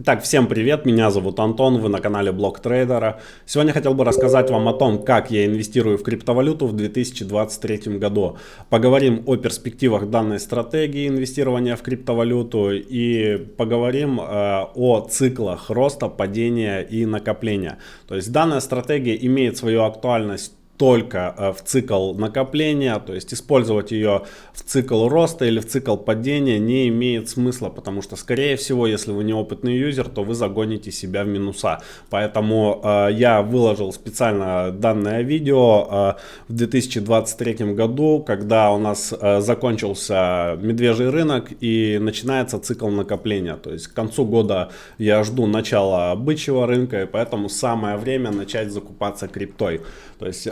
Итак, всем привет, меня зовут Антон, вы на канале Блок Трейдера. Сегодня хотел бы рассказать вам о том, как я инвестирую в криптовалюту в 2023 году. Поговорим о перспективах данной стратегии инвестирования в криптовалюту и поговорим о циклах роста, падения и накопления. То есть данная стратегия имеет свою актуальность только в цикл накопления, то есть использовать ее в цикл роста или в цикл падения не имеет смысла, потому что, скорее всего, если вы неопытный юзер, то вы загоните себя в минуса. Поэтому я выложил специально данное видео в 2023 году, когда у нас закончился медвежий рынок и начинается цикл накопления. То есть к концу года я жду начала бычьего рынка, и поэтому самое время начать закупаться криптой. То есть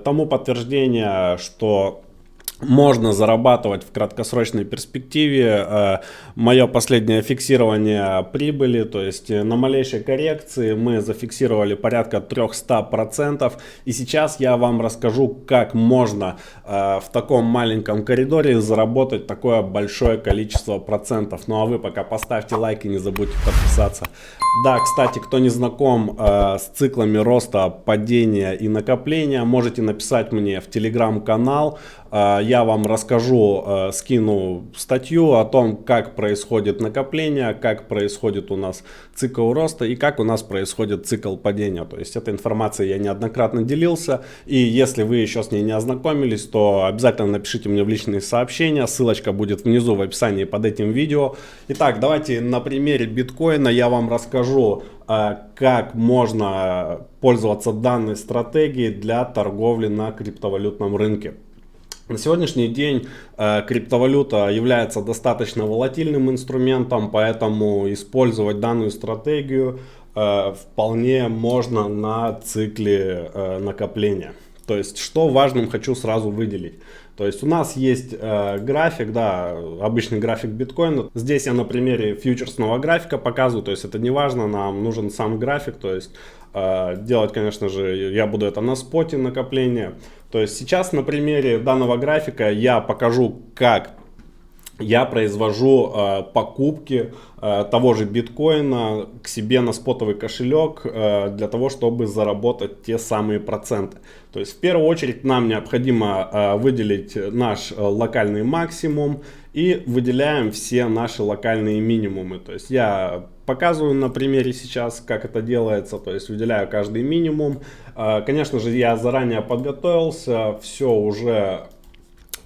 тому подтверждение, что можно зарабатывать в краткосрочной перспективе, мое последнее фиксирование прибыли, то есть на малейшей коррекции мы зафиксировали порядка 300%. И сейчас я вам расскажу, как можно в таком маленьком коридоре заработать такое большое количество процентов. Ну а вы пока поставьте лайк и не забудьте подписаться. Да, кстати, кто не знаком с циклами роста, падения и накопления, можете написать мне в телеграм-канал. Я вам расскажу, скину статью о том, как происходит накопление, как происходит у нас цикл роста и как у нас происходит цикл падения. То есть этой информацией я неоднократно делился. И если вы еще с ней не ознакомились, то обязательно напишите мне в личные сообщения. Ссылочка будет внизу в описании под этим видео. Итак, давайте на примере биткоина я вам расскажу, как можно пользоваться данной стратегией для торговли на криптовалютном рынке. На сегодняшний день криптовалюта является достаточно волатильным инструментом, поэтому использовать данную стратегию вполне можно на цикле накопления. То есть, что важным хочу сразу выделить. То есть у нас есть график, да, обычный график биткоина. Здесь я на примере фьючерсного графика показываю, то есть это не важно, нам нужен сам график. То есть делать, конечно же, я буду это на споте накопления. То есть сейчас на примере данного графика я покажу, как я произвожу покупки того же биткоина к себе на спотовый кошелек для того, чтобы заработать те самые проценты. То есть в первую очередь нам необходимо выделить наш локальный максимум и выделяем все наши локальные минимумы. То есть я показываю на примере сейчас, как это делается, то есть выделяю каждый минимум. Конечно же, я заранее подготовился, все уже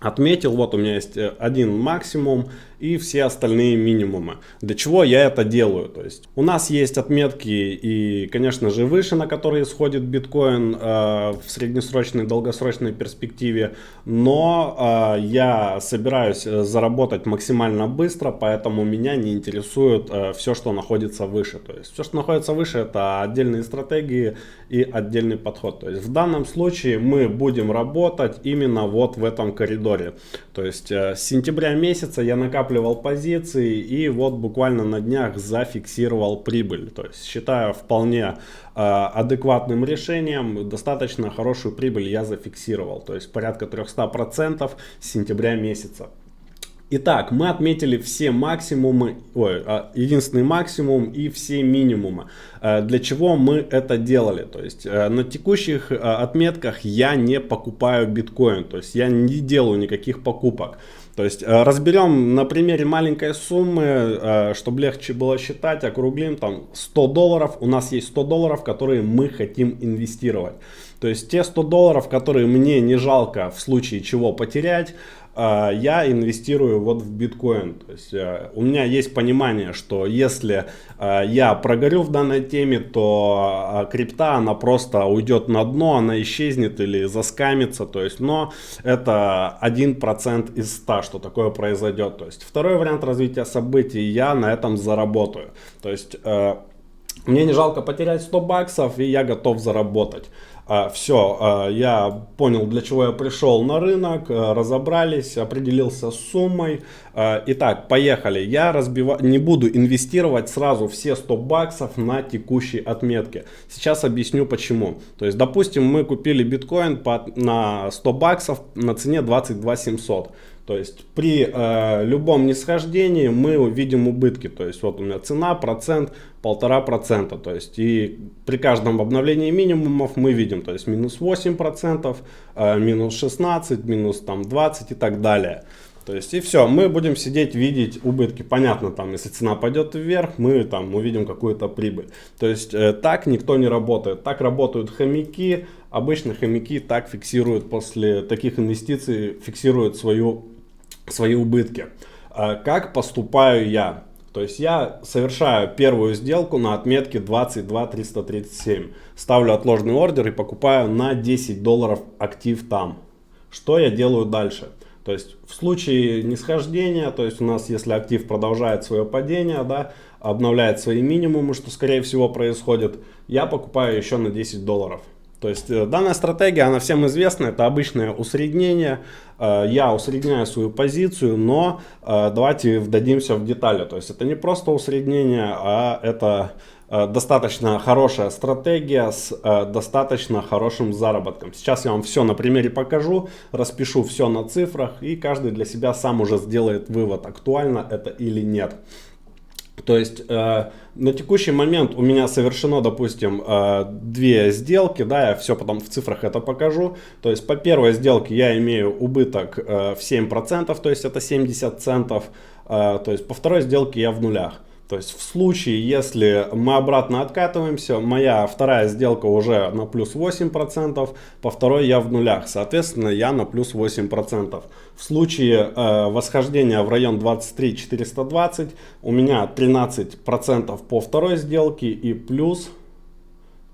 отметил, вот у меня есть один максимум и все остальные минимумы. Для чего я это делаю? То есть у нас есть отметки и, конечно же, выше, на которые сходит биткоин в среднесрочной, долгосрочной перспективе, но я собираюсь заработать максимально быстро, поэтому меня не интересует все, что находится выше. То есть все, что находится выше, это отдельные стратегии и отдельный подход. То есть в данном случае мы будем работать именно вот в этом коридоре. То есть с сентября месяца я накапливал позиции и вот буквально на днях зафиксировал прибыль. То есть считаю вполне адекватным решением, достаточно хорошую прибыль я зафиксировал. То есть порядка 300% с сентября месяца. Итак, мы отметили все максимумы, единственный максимум и все минимумы. Для чего мы это делали? То есть на текущих отметках я не покупаю биткоин, то есть я не делаю никаких покупок. То есть разберем на примере маленькой суммы, чтобы легче было считать, округлим там $100. У нас есть $100, которые мы хотим инвестировать. То есть те $100, которые мне не жалко в случае чего потерять, я инвестирую вот в биткоин. То есть у меня есть понимание, что если я прогорю в данной теме, то крипта она просто уйдет на дно, она исчезнет или заскамится. То есть, но это 1% из 100, что такое произойдет. То есть второй вариант развития событий, я на этом заработаю. То есть мне не жалко потерять $100 и я готов заработать. Все, я понял, для чего я пришел на рынок, разобрались, определился с суммой. Итак, поехали. Я не буду инвестировать сразу все $100 на текущей отметке. Сейчас объясню почему. То есть, допустим, мы купили биткоин на $100 на цене 22 700. То есть при любом нисхождении мы видим убытки. То есть вот у меня цена, процент, 1,5%. То есть и при каждом обновлении минимумов мы видим, то есть минус 8%, минус 16, минус там 20 и так далее. То есть и все, мы будем сидеть, видеть убытки. Понятно, там, если цена пойдет вверх, мы там увидим какую-то прибыль. То есть так никто не работает. Так работают хомяки. Обычно хомяки так фиксируют после таких инвестиций, фиксируют свои убытки. Как поступаю я? То есть я совершаю первую сделку на отметке 22 337. Ставлю отложенный ордер и покупаю на $10 актив там. Что я делаю дальше? То есть в случае нисхождения, то есть у нас, если актив продолжает свое падение, да, обновляет свои минимумы, что скорее всего происходит, я покупаю еще на $10. То есть данная стратегия, она всем известна, это обычное усреднение. Я усредняю свою позицию, но давайте вдадимся в детали. То есть это не просто усреднение, а это достаточно хорошая стратегия с достаточно хорошим заработком. Сейчас я вам все на примере покажу, распишу все на цифрах, и каждый для себя сам уже сделает вывод, актуально это или нет. То есть на текущий момент у меня совершено, допустим, 2 сделки, да, я все потом в цифрах это покажу. То есть по первой сделке я имею убыток в 7%, то есть это 70 центов. То есть по второй сделке я в нулях. То есть в случае, если мы обратно откатываемся, моя вторая сделка уже на плюс 8%, по второй я в нулях, соответственно я на плюс 8%. В случае восхождения в район 23 420 у меня 13% по второй сделке и плюс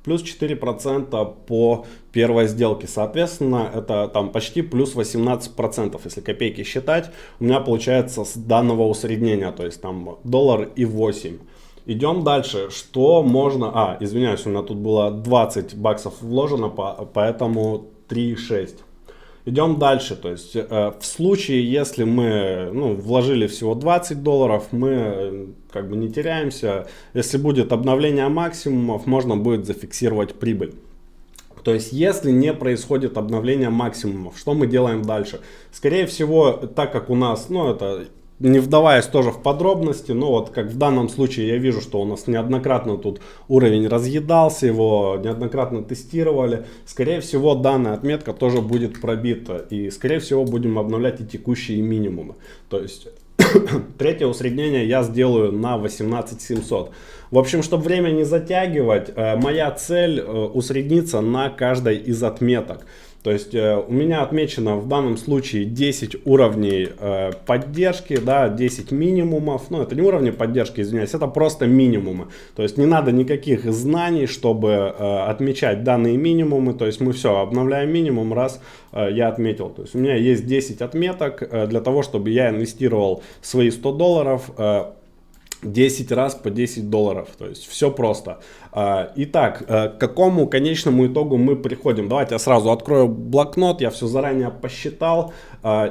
4% по первой сделке. Соответственно, это там почти плюс 18%. Если копейки считать, у меня получается с данного усреднения, то есть там $1.08. Идем дальше. Что можно... извиняюсь, у меня тут было 20 баксов вложено, поэтому 3,6. Идем дальше, то есть в случае, если мы вложили всего $20, мы как бы не теряемся. Если будет обновление максимумов, можно будет зафиксировать прибыль. То есть если не происходит обновление максимумов, что мы делаем дальше? Скорее всего, так как у нас, это... Не вдаваясь тоже в подробности, но вот как в данном случае я вижу, что у нас неоднократно тут уровень разъедался, его неоднократно тестировали. Скорее всего, данная отметка тоже будет пробита, и скорее всего будем обновлять и текущие минимумы. То есть третье усреднение я сделаю на 18700. В общем, чтобы время не затягивать, моя цель усредниться на каждой из отметок. То есть у меня отмечено в данном случае 10 уровней поддержки, да, 10 минимумов. Это не уровни поддержки, извиняюсь, это просто минимумы. То есть не надо никаких знаний, чтобы отмечать данные минимумы. То есть мы все обновляем минимум, раз я отметил. То есть у меня есть 10 отметок для того, чтобы я инвестировал свои $100 10 раз по $10. То есть все просто. Итак, к какому конечному итогу мы приходим? Давайте я сразу открою блокнот, я все заранее посчитал.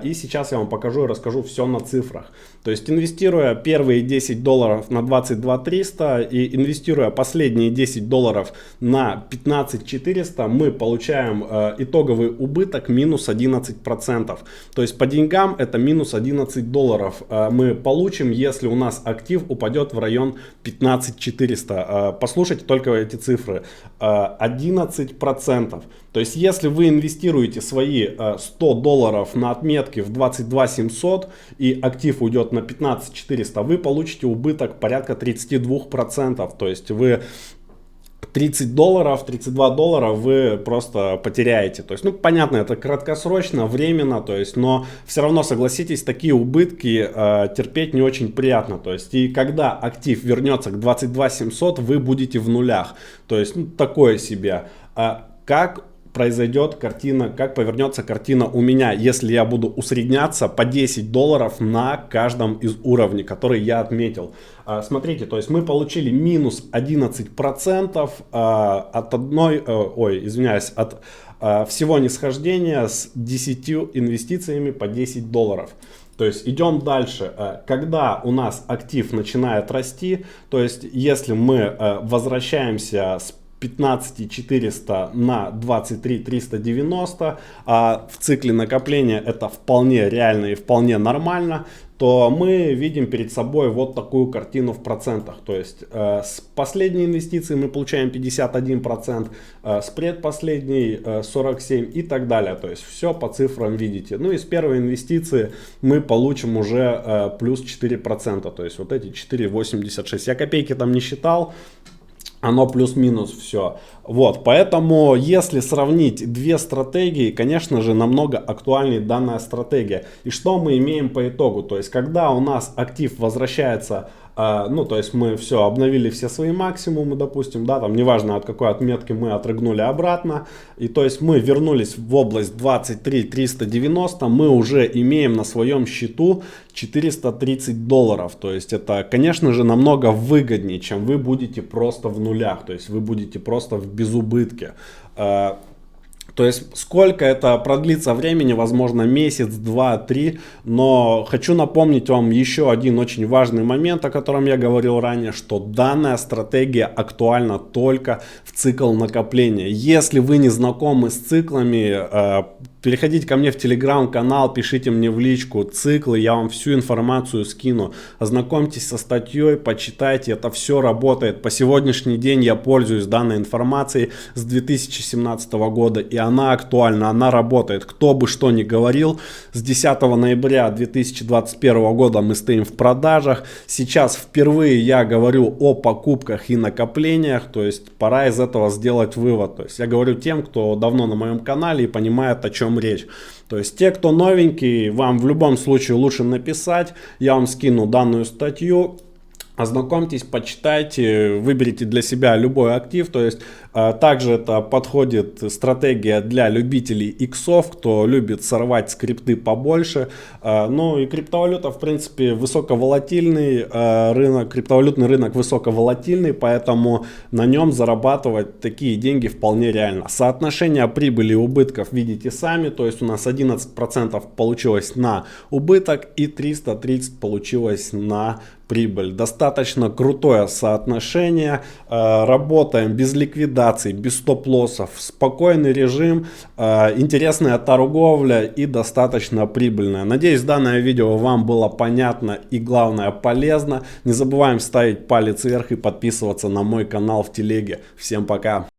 И сейчас я вам покажу и расскажу все на цифрах. То есть инвестируя первые $10 на 22 300 и инвестируя последние $10 на 15 400, мы получаем итоговый убыток минус 11%. То есть по деньгам это минус $11 мы получим, если у нас актив упадет в район 15 400. Послушайте только эти цифры. 11%. То есть если вы инвестируете свои $100 на отметке в 22 700 и актив уйдет на 15 400, вы получите убыток порядка 32%. То есть вы $30, $32 вы просто потеряете. То есть, понятно, это краткосрочно, временно, то есть, но все равно, согласитесь, такие убытки терпеть не очень приятно. То есть, и когда актив вернется к 22 700, вы будете в нулях. То есть, такое себе. Как произойдет картина, как повернется картина у меня, если я буду усредняться по $10 на каждом из уровней, которые я отметил. Смотрите, то есть мы получили минус 11% от всего нисхождения с 10 инвестициями по $10. То есть идем дальше. Когда у нас актив начинает расти, то есть если мы возвращаемся с 15 400 на 23 390, а в цикле накопления это вполне реально и вполне нормально, то мы видим перед собой вот такую картину в процентах. То есть с последней инвестиции мы получаем 51%, с предпоследней 47% и так далее. То есть все по цифрам видите. Ну и с первой инвестиции мы получим уже плюс 4%. То есть вот эти 4,86. Я копейки там не считал. Оно плюс-минус все. Вот, поэтому, если сравнить две стратегии, конечно же, намного актуальнее данная стратегия. И что мы имеем по итогу? То есть, когда у нас актив возвращается, ну, то есть, мы все, обновили все свои максимумы, допустим, да, там, неважно от какой отметки мы отрыгнули обратно. И, то есть, мы вернулись в область 23 390, мы уже имеем на своем счету $430. То есть, это, конечно же, намного выгоднее, чем вы будете просто в нулях. То есть, вы будете просто в безубытке. То есть сколько это продлится времени, возможно месяц, два, три, но хочу напомнить вам еще один очень важный момент, о котором я говорил ранее, что данная стратегия актуальна только в цикл накопления. Если вы не знакомы с циклами, переходите ко мне в телеграм-канал, пишите мне в личку циклы, я вам всю информацию скину. Ознакомьтесь со статьей, почитайте, это все работает. По сегодняшний день я пользуюсь данной информацией с 2017 года, и она актуальна, она работает. Кто бы что ни говорил, с 10 ноября 2021 года мы стоим в продажах. Сейчас впервые я говорю о покупках и накоплениях, то есть пора из этого сделать вывод. То есть я говорю тем, кто давно на моем канале и понимает, о чем речь. То есть те, кто новенький, вам в любом случае лучше написать, я вам скину данную статью. Ознакомьтесь, почитайте, выберите для себя любой актив. То есть также это подходит стратегия для любителей иксов, кто любит сорвать скрипты побольше. Ну и криптовалюта, в принципе, высоковолатильный рынок, криптовалютный рынок высоковолатильный, поэтому на нем зарабатывать такие деньги вполне реально. Соотношение прибыли и убытков видите сами, то есть у нас 11% получилось на убыток и 330 получилось на прибыль. Достаточно крутое соотношение. Работаем без ликвидаций, без стоп-лоссов, спокойный режим, интересная торговля и достаточно прибыльная. Надеюсь, данное видео вам было понятно и, главное, полезно. Не забываем ставить палец вверх и подписываться на мой канал в телеге. Всем пока!